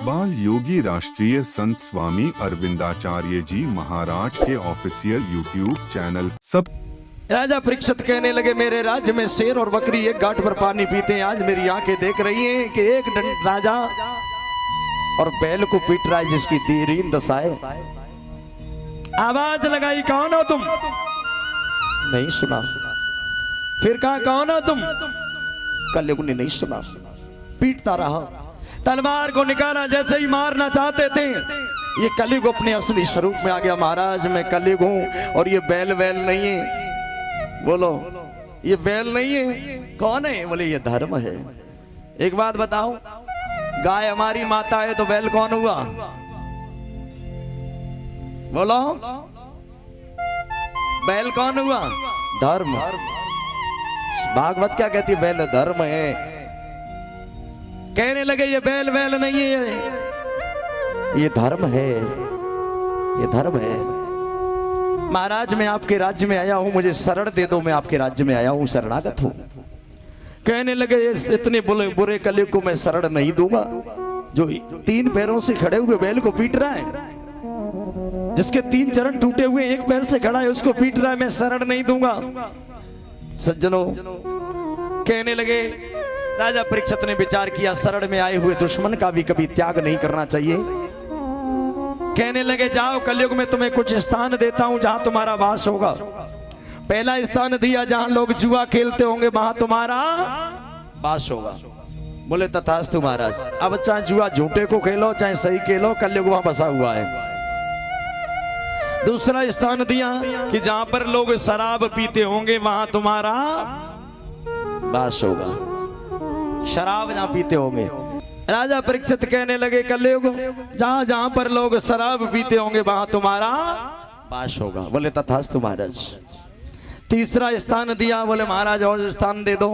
बाल योगी राष्ट्रीय संत स्वामी अरविंदाचार्य जी महाराज के ऑफिशियल यूट्यूब चैनल सब। राजा परीक्षित कहने लगे, मेरे राज्य में शेर और बकरी एक घाट पर पानी पीते हैं। आज मेरी आंखें देख रही हैं कि एक राजा और बैल को पीट रहा है जिसकी दीरीन दशा है। आवाज लगाई, कौन हो तुम? नहीं सुना। फिर कहा, कौन हो तुम? कलयुग ने नहीं सुना। पीटता रहा, तलवार को निकाला, जैसे ही मारना चाहते थे ये कलयुग अपने असली स्वरूप में आ गया। महाराज मैं कलयुग हूं और ये बैल वैल नहीं है। बोलो, ये बैल नहीं है, कौन है? बोले ये धर्म है। एक बात बताओ, गाय हमारी माता है तो बैल कौन हुआ? बोलो, बैल कौन हुआ? धर्म। भागवत क्या कहती है? बैल धर्म है। कहने लगे ये बैल वैल नहीं है, ये धर्म है, ये धर्म है। महाराज मैं आपके राज्य में आया हूं, मुझे शरण दे दो, मैं आपके राज्य में आया हूं, शरणागत हूं। कहने लगे इतने बुरे कलयुग को मैं शरण नहीं दूंगा। जो 3 पैरों से खड़े हुए बैल को पीट रहा है, जिसके 3 चरण टूटे हुए एक पैर से खड़ा है उसको पीट रहा है, मैं शरण नहीं दूंगा। सज्जनों, कहने लगे, राजा परीक्षित ने विचार किया, शरण में आए हुए दुश्मन का भी कभी त्याग नहीं करना चाहिए। कहने लगे, जाओ कलयुग में तुम्हें कुछ स्थान देता हूं जहां तुम्हारा वास होगा। पहला स्थान दिया जहां लोग जुआ खेलते होंगे, वहां तुम्हारा वास होगा। बोले तथास्तु महाराज। अब चाहे जुआ झूठे को खेलो चाहे सही खेलो, कलयुग वहां बसा हुआ है। दूसरा स्थान दिया कि जहां पर लोग शराब पीते होंगे वहां तुम्हारा वास होगा। शराब जहां पीते होंगे। राजा परीक्षित कहने लगे, कलयुग जहां जहां पर लोग शराब पीते होंगे वहां तुम्हारा वास होगा। बोले तथास्तु महाराज। तीसरा स्थान दिया, बोले महाराज और स्थान दे दो।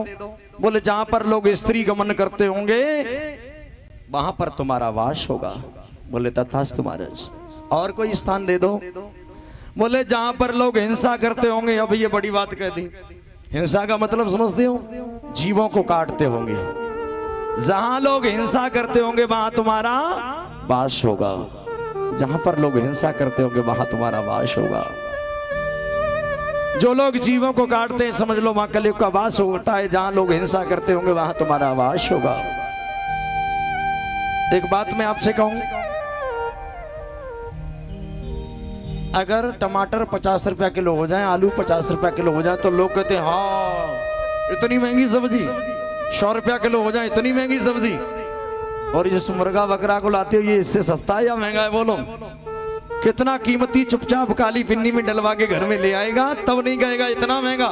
बोले जहां पर लोग स्त्री गमन करते होंगे वहां पर तुम्हारा वास होगा। बोले तथास्तु महाराज। और कोई स्थान दे दो। बोले जहां पर लोग हिंसा करते होंगे। अब ये बड़ी बात कह दी। हिंसा का मतलब समझते हो? जीवों को काटते होंगे। जहां लोग हिंसा करते होंगे वहां तुम्हारा वास होगा। जहां पर लोग हिंसा करते होंगे वहां तुम्हारा वास होगा। जो लोग जीवों को काटते हैं समझ लो वहां कलयुग का वास होता है। जहां लोग हिंसा करते होंगे वहां तुम्हारा वास होगा। एक बात मैं आपसे कहूं, अगर टमाटर 50 रुपया किलो हो जाए, आलू 50 रुपया किलो हो जाए तो लोग कहते हैं हाँ इतनी महंगी सब्जी। 100 रुपया किलो हो जाए, इतनी महंगी सब्जी। और जिस मुर्गा बकरा को लाते हो ये इससे सस्ता है या महंगा है? बोलो, कितना कीमती चुपचाप काली पिन्नी में डलवा के घर में ले आएगा तब नहीं कहेगा इतना महंगा।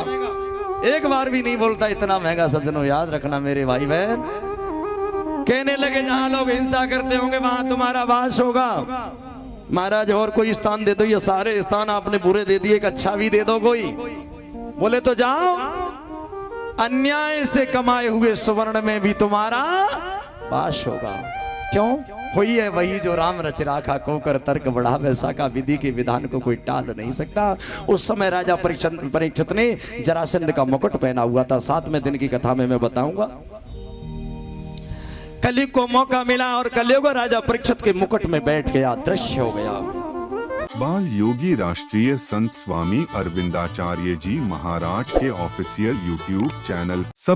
एक बार भी नहीं बोलता इतना महंगा। सज्जनों याद रखना मेरे भाई बहन। कहने लगे जहां लोग हिंसा करते होंगे वहां तुम्हारा वास होगा। महाराज और कोई स्थान दे दो। ये सारे स्थान आपने बुरे दे दिए, एक अच्छा भी दे दो कोई। बोले तो जाओ, अन्याय से कमाए हुए सुवर्ण में भी तुम्हारा वास होगा। क्यों? हुई है वही जो राम रच राखा, को कर तर्क बढ़ा वैसा का, विधि के विधान को कोई टाल नहीं सकता। उस समय राजा परीक्षित ने जरासंध का मुकुट पहना हुआ था। 7वें दिन की कथा में मैं बताऊंगा। कलयुग को मौका मिला और कलयुग राजा परीक्षित के मुकुट में बैठ गया, दृश्य हो गया। बाल योगी राष्ट्रीय संत स्वामी अरविंदाचार्य जी महाराज के ऑफिशियल यूट्यूब चैनल सब।